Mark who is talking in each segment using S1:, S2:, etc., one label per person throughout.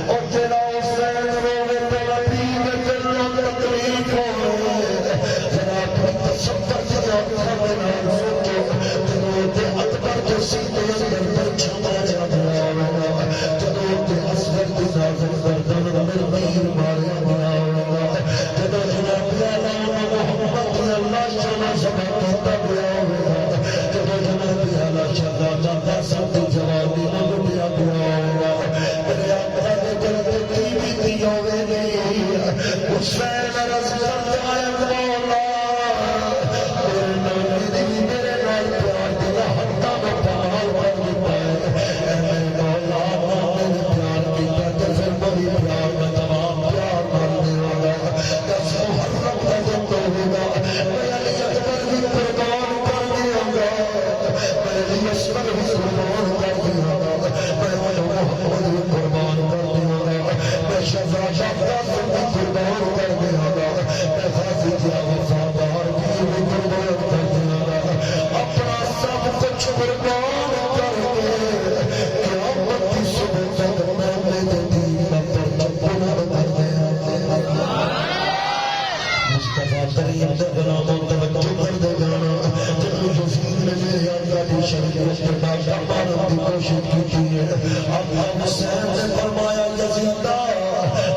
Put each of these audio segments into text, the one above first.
S1: اور تیرا حسین روے تیرا دین تیرا تکلیف ہوئے ذرا اپنی تصور کی آنکھوں میں نہ سوچو جنہوں تے اکبر کے سینے اندر بچہ مارا گیا ہوگا جنہوں تے اصغر کی نازل گردن میں تیر مارا گیا ہوگا جنہوں جناب اعلیٰ محمد اللہ شاہ سبا کیتا گیا ہوگا جنہوں جناب اعلیٰ شاہ جاتا سب کی جوابی نہ لٹیا گیا ہوگا میرے آقا نے جنتے کی بھی دیا ہوئے نہیں حسین رضی اللہ عنہ مولا میرے نامی دی میرے نال پیار دیا ہٹا میں پہال کر دیتا ہے اے میرے مولا میرے پیار کی کہتے پھر بڑی پیار میں تمام پیار مار دیا گا دس محرم کا جب تو ہوگا میں علی اکبر بھی قربان کر دیا گا میں علی اصغر بھی قربان کر دیا گا میں علی محمد بھی قربان کر دیا گا میں شہزاد عباس بھی قربان کر دیا گا میں غازی کیا وفادار بھی قربان کر دیا گا اپنا سب کچھ قربان کر کے قیامت کی صبح تک میں میرے دین کا پرچم بلند کر دیا مصطفیٰ کریم دے غلاموں توجہ کر دے جانا جنہوں یزید نے میرے آقا کی شریعت کے باشا ماننے کی کوشش کی ہے آقا حسین نے فرمایا یزیدہ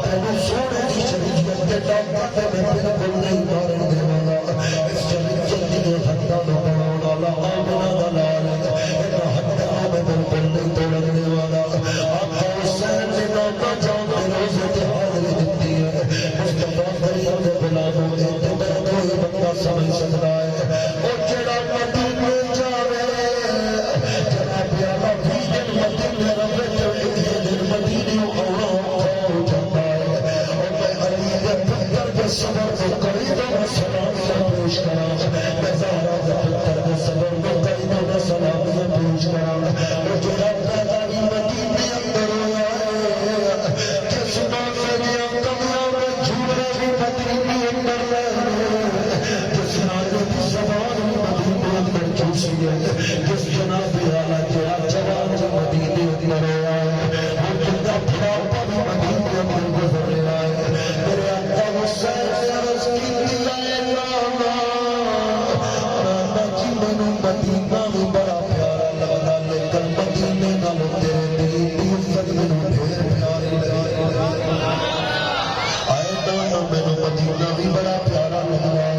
S1: تینوں سونے کی شریعت کے ڈاکٹر نے میں بالکل نہیں مارن دے والا اس شریعت کی حتیٰ میں بڑھاؤ والا آمنہ دلال ایک حتیٰ میں بالکل نہیں توڑنے والا آقا حسین نے نانا جان کے روزے کی حاضری دیتی ہے مصطفیٰ کریم کے غلاموں نے کوئی بندہ سمجھ سکتا ہے اور جڑا مدینے جاوے جناب اعلیٰ بھی دن مدینے رہے تو ایک دن مدینے اوڑا ہو جاتا ہے اور میں علی کے پتر کے صبر کو قریبوں میں سلام سے پیش کرا میں زہرا کے پتر کے صبر کو قریبوں میں سلام سے پیش کرا اور جڑا پیدائی مدینے اندر ہویا ہے جس نانے دیا کمیاں میں جھوڑے بھی مدینے اندر رہے جس نانے کی زبان مدینے اندر چوسی ہے جس جناب اعلیٰ کیا جوان جو مدینے اندر ہوا ہے وہ جنگا پھراپا بھی مدینے اندر گزر رہا ہے میرے آقا حسین نے عرض کی دیا نانا جی مینوں مدینہ بھی بڑا پیارا لگتا لیکن مدینے نالوں تیرے دین دی عزت مینوں ڈھیر پیاری لگی آئے نانا مینوں مدینہ بھی بڑا پیارا لگتا ہے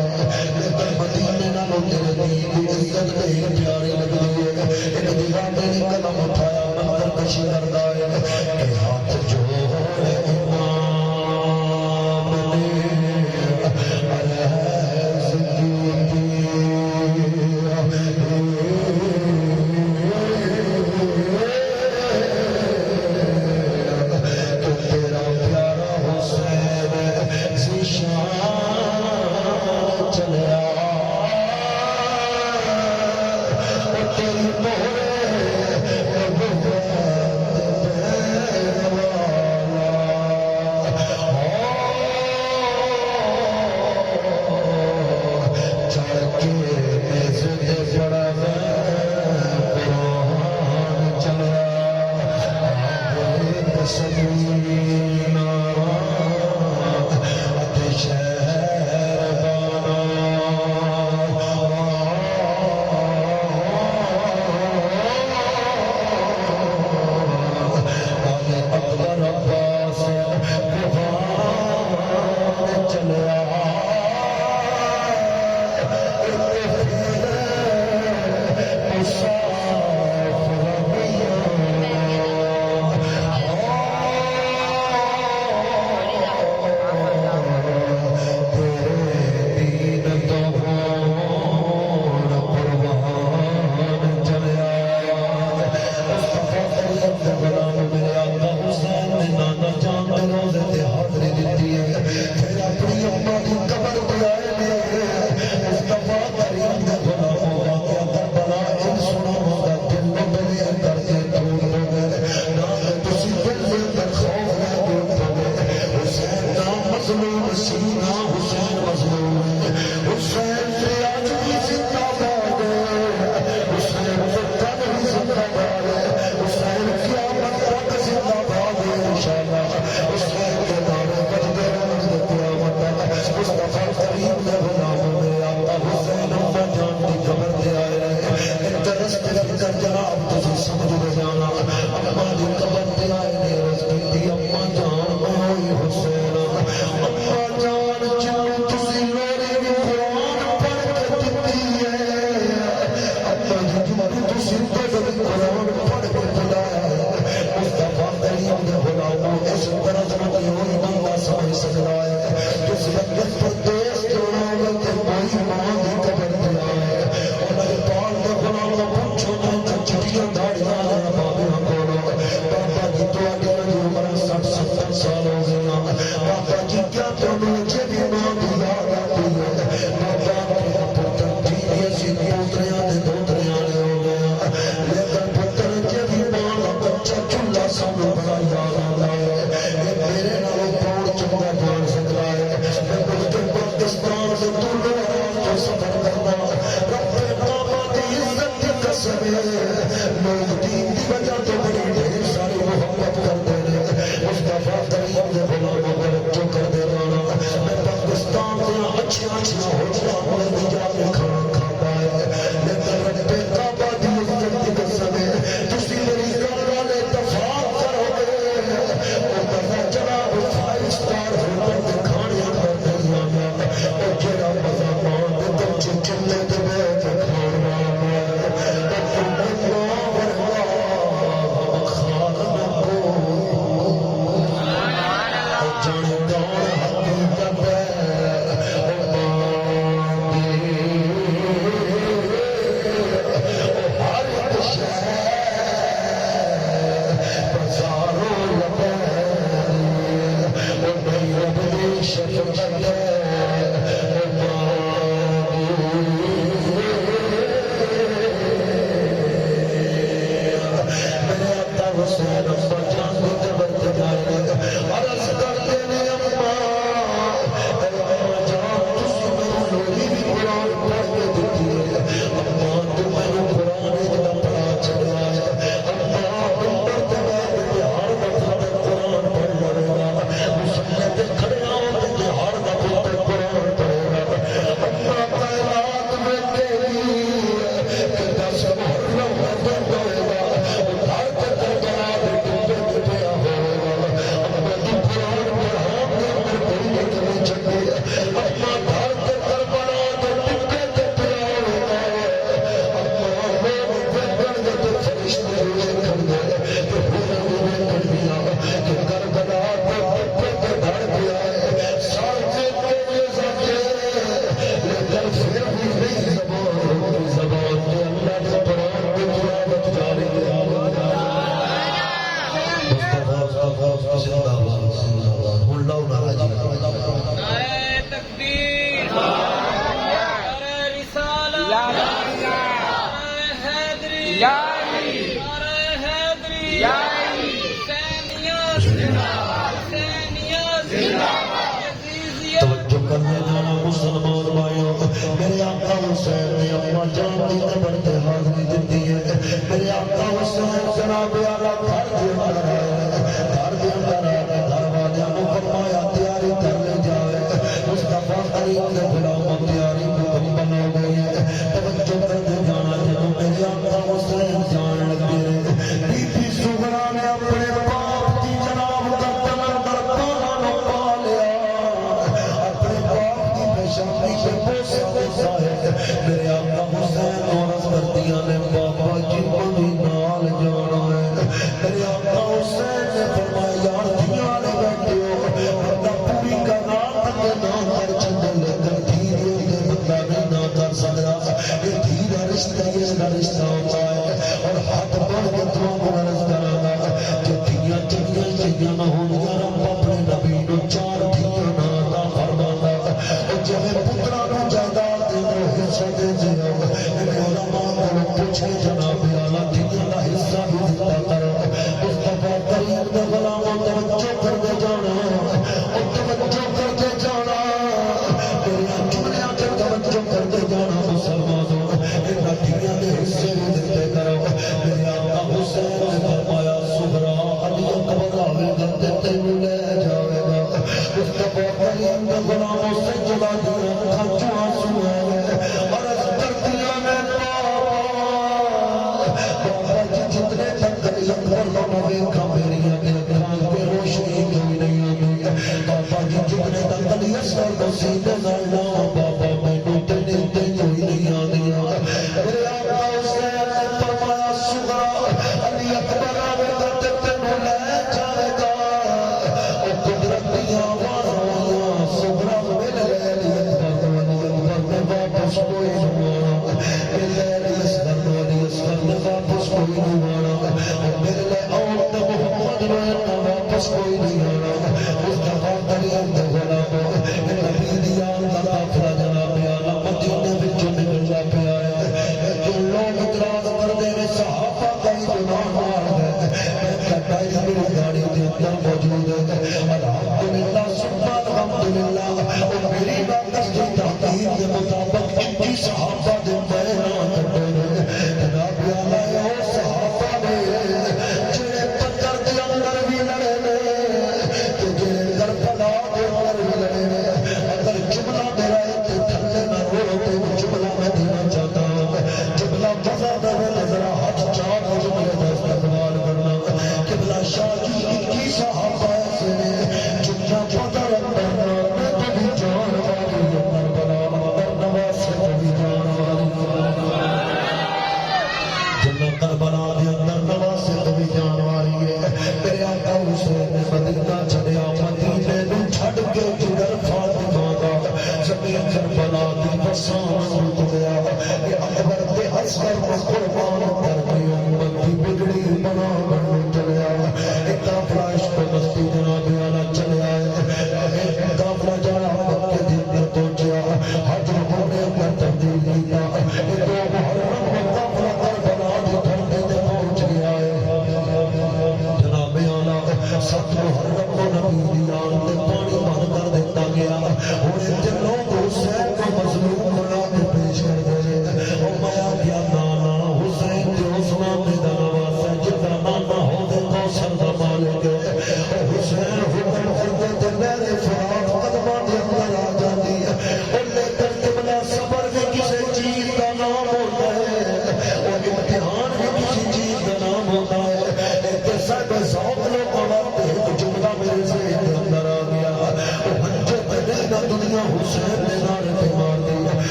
S1: لیکن مدینے نالوں تیرے دین دی عزت ڈھیر پیاری لگتی ہے ایک دیوانے نے قدم اٹھایا منظر کشی کرتا ہے کہ ہاتھ جوڑے امام نے علیہ زندگی تو تیرا پیارا حسین زیشان چلیا اور تیری مہرے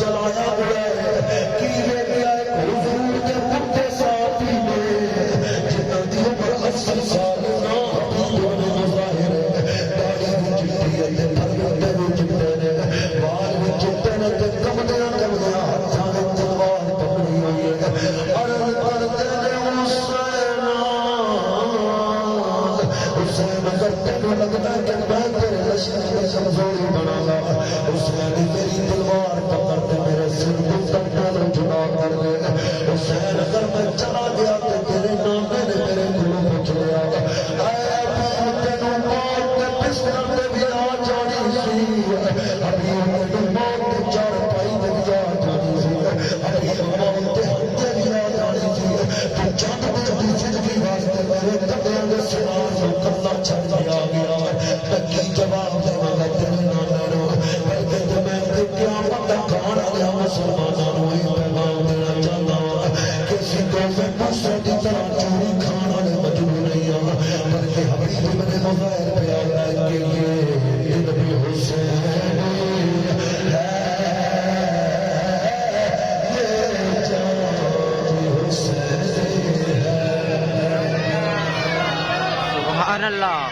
S1: چلایا کمزوری بنا لا حسین میری تلوار پکڑ کے میرے سر کو ٹکا جڑا کر دے حسین اگر میں چلا گیا تو تیرے نانے نے میرے کو پوچھ لیا اے تینوں موت کے بستر تے بھی آ جانی سی ابھی تینوں موت کے چار پائی تے بھی آ جانی سی ابھی موت کے ہتھے بھی آ جانی سی تو چند دی زندگی واسطے میرے کپڑوں کے سوار کو کلا چھڑ دیا گیا کی جواب دینا گا تیرے نانے نو بلکہ تو میں قیامت تک آنے والا مسلمانوں کو یہ پیغام دینا چاہتا ہوں کسی کو میں دوسرے کی طرح چوری کھانے والے مجبور نہیں ہوں بلکہ حبیب ابن مغیر پہ آتا ہے کہ یہ نبی حسین ہے یہ جان حسین ہے
S2: سبحان اللہ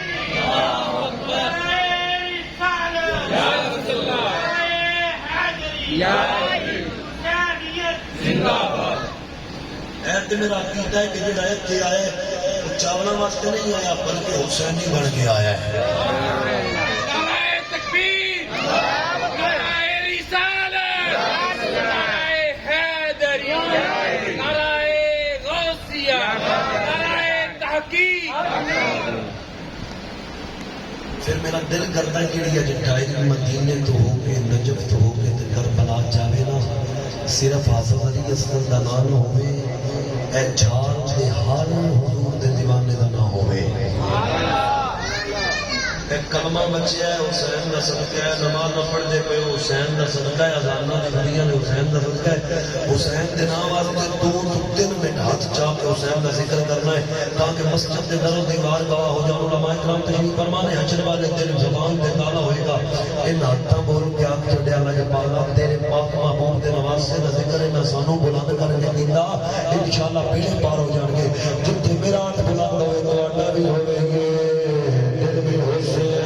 S1: میرا عقیدہ ہے کہ جڑا اتنے آئے چاولوں واسطے نہیں آیا بلکہ حسینی بن کے آیا ہے
S3: نعرہ تکبیر، نعرہ رسالت، نعرہ حیدری، نعرہ غوثیہ، نعرہ تحقیق۔
S1: پھر میرا دل کرتا ہے کہ جٹائی مدینے تو ہو کے نجف تو ہو کے کربلا جاوے نا صرف حافظ علی اصغر دا نام نہ ہوئے اے جھال دے ہر حضور دے دیوانے دا نہ ہوئے ایک کلمہ بچیا ہے حسین دا صدقہ ہے نماز نہ پڑھ دے پہ حسین دا صدقہ ہے اذانہ دی گھڑیاں نے حسین دا صدقہ ہے حسین دے نام واسطے 2-3 منٹ ہاتھ چاپ کے حسین دا ذکر کرنا ہے تاکہ مسجد دے در و دیوار گواہ ہو جائے علماء کرام تشریف فرمانے حشر والے دن زبان دے تالا ہوئے گا ان ہاتھاں بول کے آگ چڑھے اللہ کے پاک تیرے پاک محبوب دے نواسے دا ذکر ہے نہ سانو بلند کر کے دیندا انشاءاللہ پیڑے پار ہو جان گے جتھے میرا ہاتھ بلند ہوئے تو اڈا بھی ہوئے گے دل بھی حسین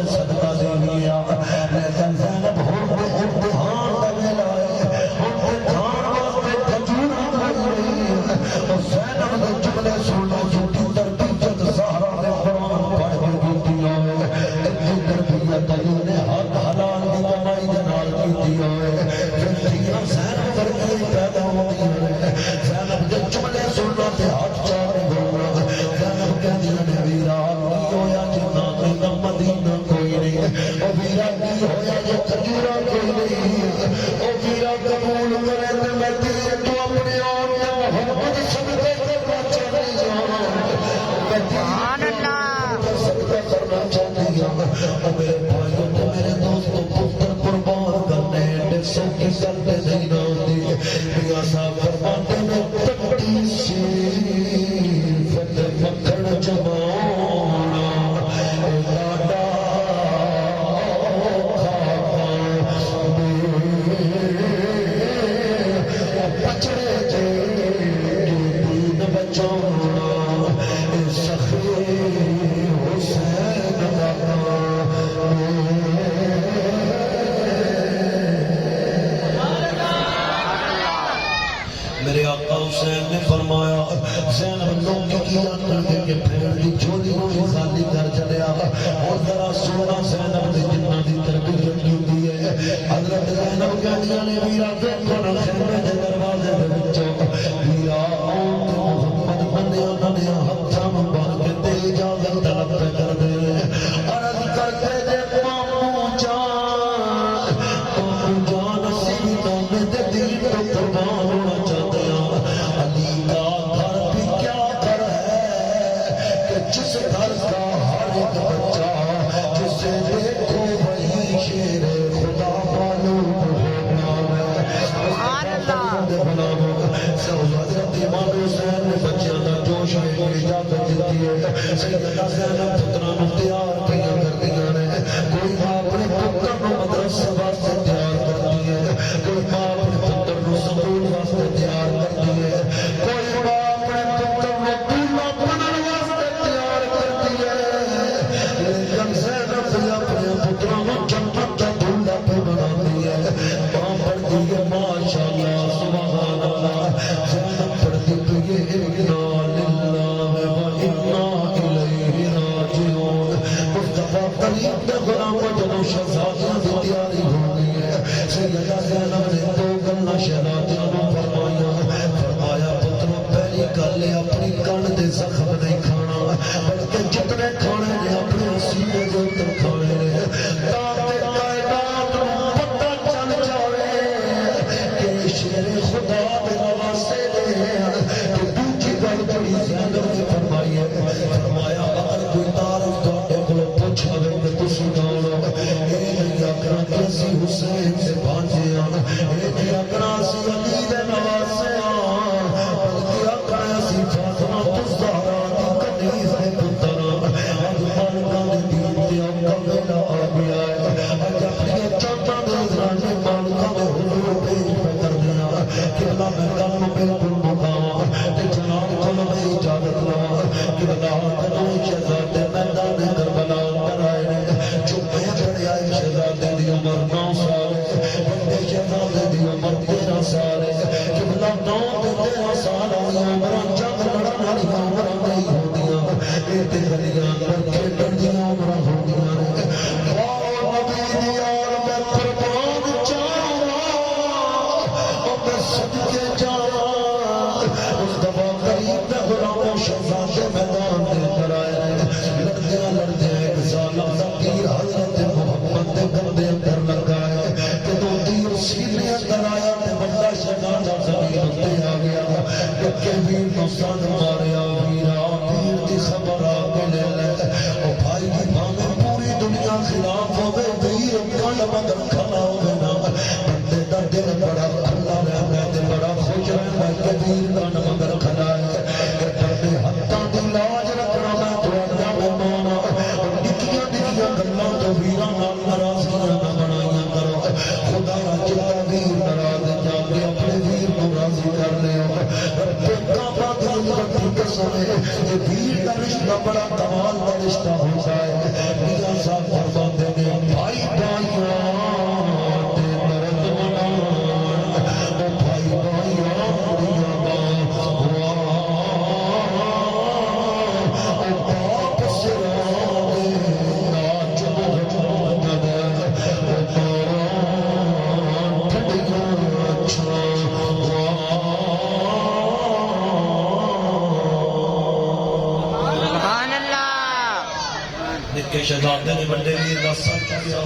S1: صدقہ دے لیا لیکن زینب ہو امتحان کا ویلا ہے
S2: سبحان اللہ
S1: کرنا چاہتی ہوں میرے بھائیوں تو میرے دوستوں پتر قربان کرنے ڈسوں کی کرتے نہیں ہوتی میاں صاحب فرماتے ہیں تکڑی سی فتح مکھن جمانا لاڈا بچڑے جے دین بچانا سخی حسین میرے آقا حسین نے فرمایا زینب لوگ کیا کرنے کے پھیڑ دی جھولی ہوئی خالی کر چلیا اور ذرا سونا زینب دی جنہ دی تربیت کی دی ہے حضرت زینب کہنیاں نے ویرا دیکھو نہ خیمے دے دروازے دے بچوں ویرا آن محمد بندیاں بندیاں ہتھاں مبارک کے دے اجازت طلب پہ کر دے عرض کرتے دے مامو جان اسی بھی نامے دے دل تو قربان ہونا چاہتے ہیں علی کا گھر بھی کیا گھر ہے کہ جس گھر کا ہر ایک بچہ جسے دیکھو وہی شیر خدا معلوم ہونا حضرت امام حسین نے بچیاں دا جوش ہے اجازت دیتی ہے سیدنا زینب پتراں نوں تیار کیاں کردیاں نے کوئی ماں اپنے پتر نوں مدرسے واسطے تیار کرتی ہے کوئی ماں اپنے پتر نوں سکول واسطے تیار کرتی ہے کوئی ماں اپنے پتر نوں دولہا بنن واسطے تیار کرتی ہے لیکن زینب بھی اپنے پتراں نوں جنت دا دولہا پہ بناتی ہے ماں پڑھتی ہے ماشاءاللہ سبحان اللہ زینب پڑھتی پہ یہ انا للہ و انا الیہ راجعون مصطفیٰ کریم دے غلاموں جدوں شہزادیاں دی تیاری ہو گئی ہے سیدہ زینب نے دو گلاں شہزادیاں نوں فرمایا پترو پہلی گل ہے اپنی کن دے زخم نہیں کھانا بلکہ جتنے کھانے نے اپنے سینے دے اوپر کھانے نے تاکہ کائنات نوں پتہ چل جاوے کہ شیر خدا دے نواسے نے کہ دوجی گل بڑی زینب نے فرمائی ہے فرمایا اگر کوئی تعارف تواڈے کولوں پوچھ لوے کہ تسی کون ہو اے نہیں آکھنا کہ اسی حسین دے بھانجے ہاں اے نہیں آکھنا اسی علی دے نواسے ہاں بلکہ آکھنا اسی فاطمہ الزہرا دی کنیز دے پتر ہاں اج مالکاں دے دین تے آقا ویلا آ گیا ہے اج اپنی چاچا دے ازرانے مالکاں دے حضور پیش پہ کر دیا کہ اللہ میں کل نو بالکل مقام تے جناب کھولو میں اجازت لوا کہ اللہ کنو شہزادے میدان کربلا اندر آئے نے جو میں بڑے آئے شہزادے دی عمر 9 سال ہے بندے شہزادے دی عمر 13 سال ہے کہ اللہ 9 تے 13 سال والی عمر جنگ لڑن والی عمر نہیں ہوندیاں اے تے گلیاں اندر کھیڈن دی عمر ہوندیاں نے او نبی دی یار میں قربان جاواں او میں صدقے جاواں مصطفیٰ کریم دے غلاموں شہزادے میدان دے اندر آئے لڑدیاں ایک ظالم دا تیر حضرت محمد دے گردے اندر لگا ہے کہ دو تیر سینے اندر آیا تے بندہ شہزادہ زمین تے آ گیا کہ ویر نو سن ماریا ویرا پیر دی خبر آ کے لے لے او بھائی دی بھاویں پوری دنیا خلاف ہوے ویر کل مگر کھلا ہوے نا بندے دا دل بڑا کھلا رہندا تے بڑا خوش رہندا کہ ویر کل مگر کھلا ہے کہ بندے ہتھاں دی لاج رکھنا میں تواڈا مہمان نکیاں نکیاں گلاں تو ویراں نال ناراضیاں نہ بنائیاں کرو خدا را جڑا ویر ناراض جا کے اپنے ویر کو راضی کر لے کعبہ دی بڑی قسم ہے یہ ویر کا رشتہ بڑا کمال کا رشتہ ہوتا ہے میاں صاحب فرماتے ہیں بھائی بھائیاں تے مرد منان او بھائی بھائیاں دیا او باپ سرا دے آج محمد او باران ٹھنڈیاں چھاں کے شہزادے نے بڑے ویر دا سر چکیا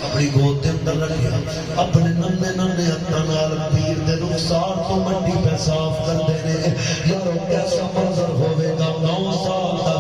S1: اپنی گود دے اندر رکھیا اپنے ننے ننے ہتھاں نال پیر دے رخسار تو مٹی پہ صاف کردے نے یارو کیسا منظر ہوے گا 9 سال دا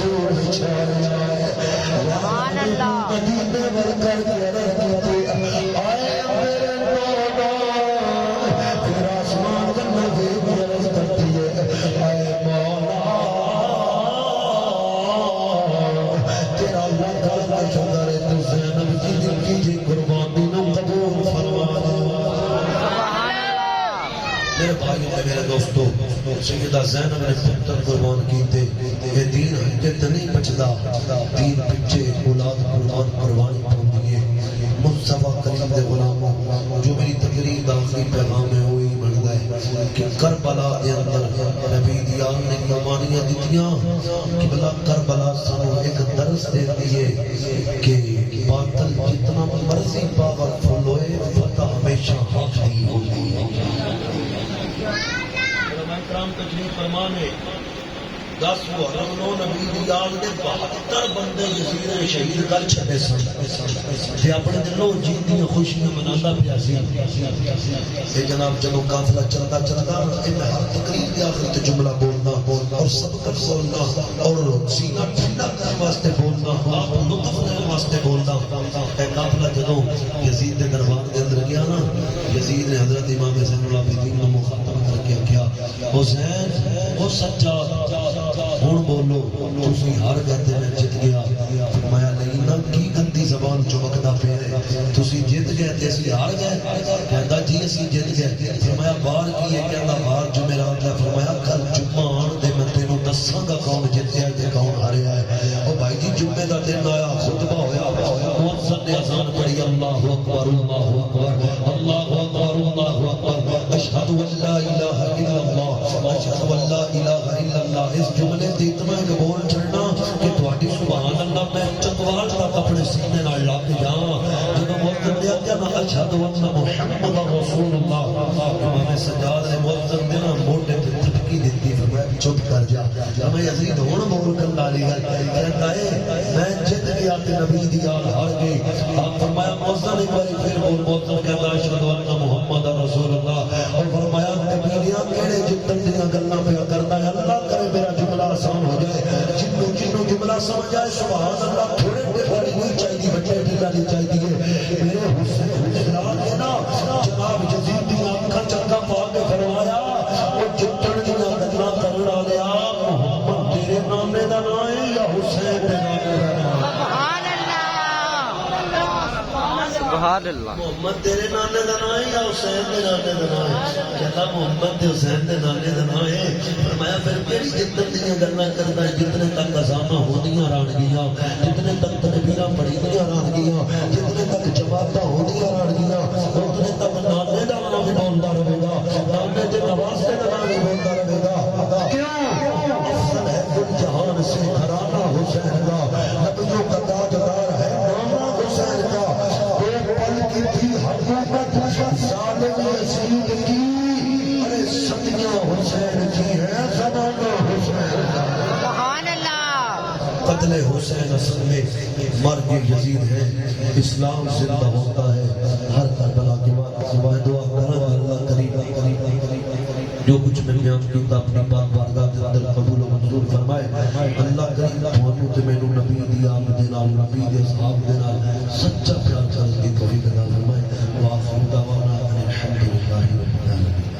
S1: رسول بچھایا
S2: سبحان اللہ
S1: مدینے ور کر کے عرض کی آئے میرے مولا پھر آسمان کا نبی عرض کرتی ہے آئے مولا تیرا اللہ کا شکر ہے تو زینب کی دل کی جی قربانی نو قبول فرما دے
S2: سبحان اللہ
S1: میرے بھائی اور میرے دوستو سیدہ زینب نے پتر قربان کیتے یہ دین حجت نہیں بچدا دین پچھے اولاد قربان قربانی پاندی ہے مصطفیٰ کریم دے غلاموں جو میری تقریر دا آخری پیغام ہے وہی بندا ہے کہ کربلا دے اندر نبی دی آل نے قربانیاں دتیاں کہ بلا کربلا سانو ایک درس دیتی ہے کہ باطل جتنا مرضی پاورفل ہوئے فتح ہمیشہ حق ہی ہوگی کرام تشریف فرمانے 10 محرم نو نبی دی آل دے 72 بندے یزید نے شہید کر چھڈے سن تے اپنے دلوں جیندی خوشیاں مناندا پیا سی اے جناب جدوں قافلہ چلدا چلدا اے میں ہر تقریر دے آخر تے جملہ بولنا اور سبق بولنا اور سینہ ٹھنڈا کرنے واسطے بولنا آپ لطف لینے واسطے بولنا اے قافلہ جدوں یزید دے دربار دے اندر گیا نا یزید نے حضرت امام حسین العابدین کو مخاطب کر کے کیا حسین وہ سچا ہوں بولو تسی ہار گئے تے میں جت گیا فرمایا نہیں نا کی گندی زبان چمکدا پیا ہے تسی جت گئے تے اسی ہار گئے کہندا جی اسی جت گئے فرمایا بار کی ہے کہندا بار جمعرات ہے فرمایا کل جمعہ آن دے میں تینوں دساں گا کون جتیا تے کون ہاریا ہے او بھائی جی جمعے دا دن آیا خطبہ ہویا مؤذن نے اذان پڑھی اللہ اکبر اللہ اکبر اللہ اکبر اللہ اکبر اشہد ان لا الہ الا اللہ اشہد ان لا الہ الا اللہ اس جملے دی اتنا ایک بول چھڑنا کہ تواڈی سبحان اللہ میں چتوال تک اپنے سینے نال لا کے جاواں جدوں مؤذن نے کہا میں اشہد ان محمد رسول اللہ امام سجاد نے مؤذن دے نا موٹے تے تھپکی دتی فرمایا چپ کر جا میں یزید ہن بول کر لالی گل کہندا ہے میں جت گیا تے نبی دی آل ہار گئی آپ فرمایا مؤذن ایک بار پھر بول مؤذن کہندا اشہد ان محمد رسول اللہ اور فرمایا کبیریاں کیڑے جتن دیاں گلاں پیا کردا ہے اللہ کرے میرا جملہ آسان ہو جائے جنوں جملہ سمجھ آئے سبحان اللہ تھوڑے بڑی نہیں چاہیے بچے ٹھیکا نہیں چاہیے میرے حسین حجرات نے نا جناب یزید دی آنکھاں چنگا پا کے فرمایا وہ جتن دیاں گلاں کرن والیا محمد تیرے نامے دا نام ہے یا حسین دے نامے دا نام
S2: سبحان اللہ سبحان اللہ
S1: محمد تیرے نانے دا نام ہے یا حسین دے نانے دا نام ہے کہتا محمد تے حسین دے نانے دا نام ہے فرمایا پھر کیڑی جتن دیاں گلاں کردا ہے جتنے تک اذاناں ہوندیاں رانگیاں جتنے تک تکبیراں پڑھیندیاں رانگیاں جتنے تک جماعتاں ہوندیاں رانگیاں اتنے تک نانے دا نام بھی بولدا رہے گا نانے دے نواسے دا نام بھی بولدا رہے گا کیوں افضل ہے کل جہان سے گھرانہ حسین کا نبیوں کا تاجدار ہے نامہ حسین کا پل کی تھی حکومت ظالم یزید کی ارے ستیاں حسین کی ہیں زمانہ حسین کا
S2: سبحان اللہ
S1: قتل حسین اصل میں مرگ یزید ہے اسلام زندہ ہوتا ہے ہر کربلا کے بعد میں دعا کرنا اللہ کریم جو کچھ میں بیان کیتا اپنی پاک بارگاہ کے اندر قبول و منظور فرمائے اللہ کریم تھانوں تے مینوں نبی دی آمد دے نال نبی دے اصحاب دے نال سچا پیار کرن دی توفیق عطا فرمائے وآخر دعوانا ان الحمد للہ رب العالمین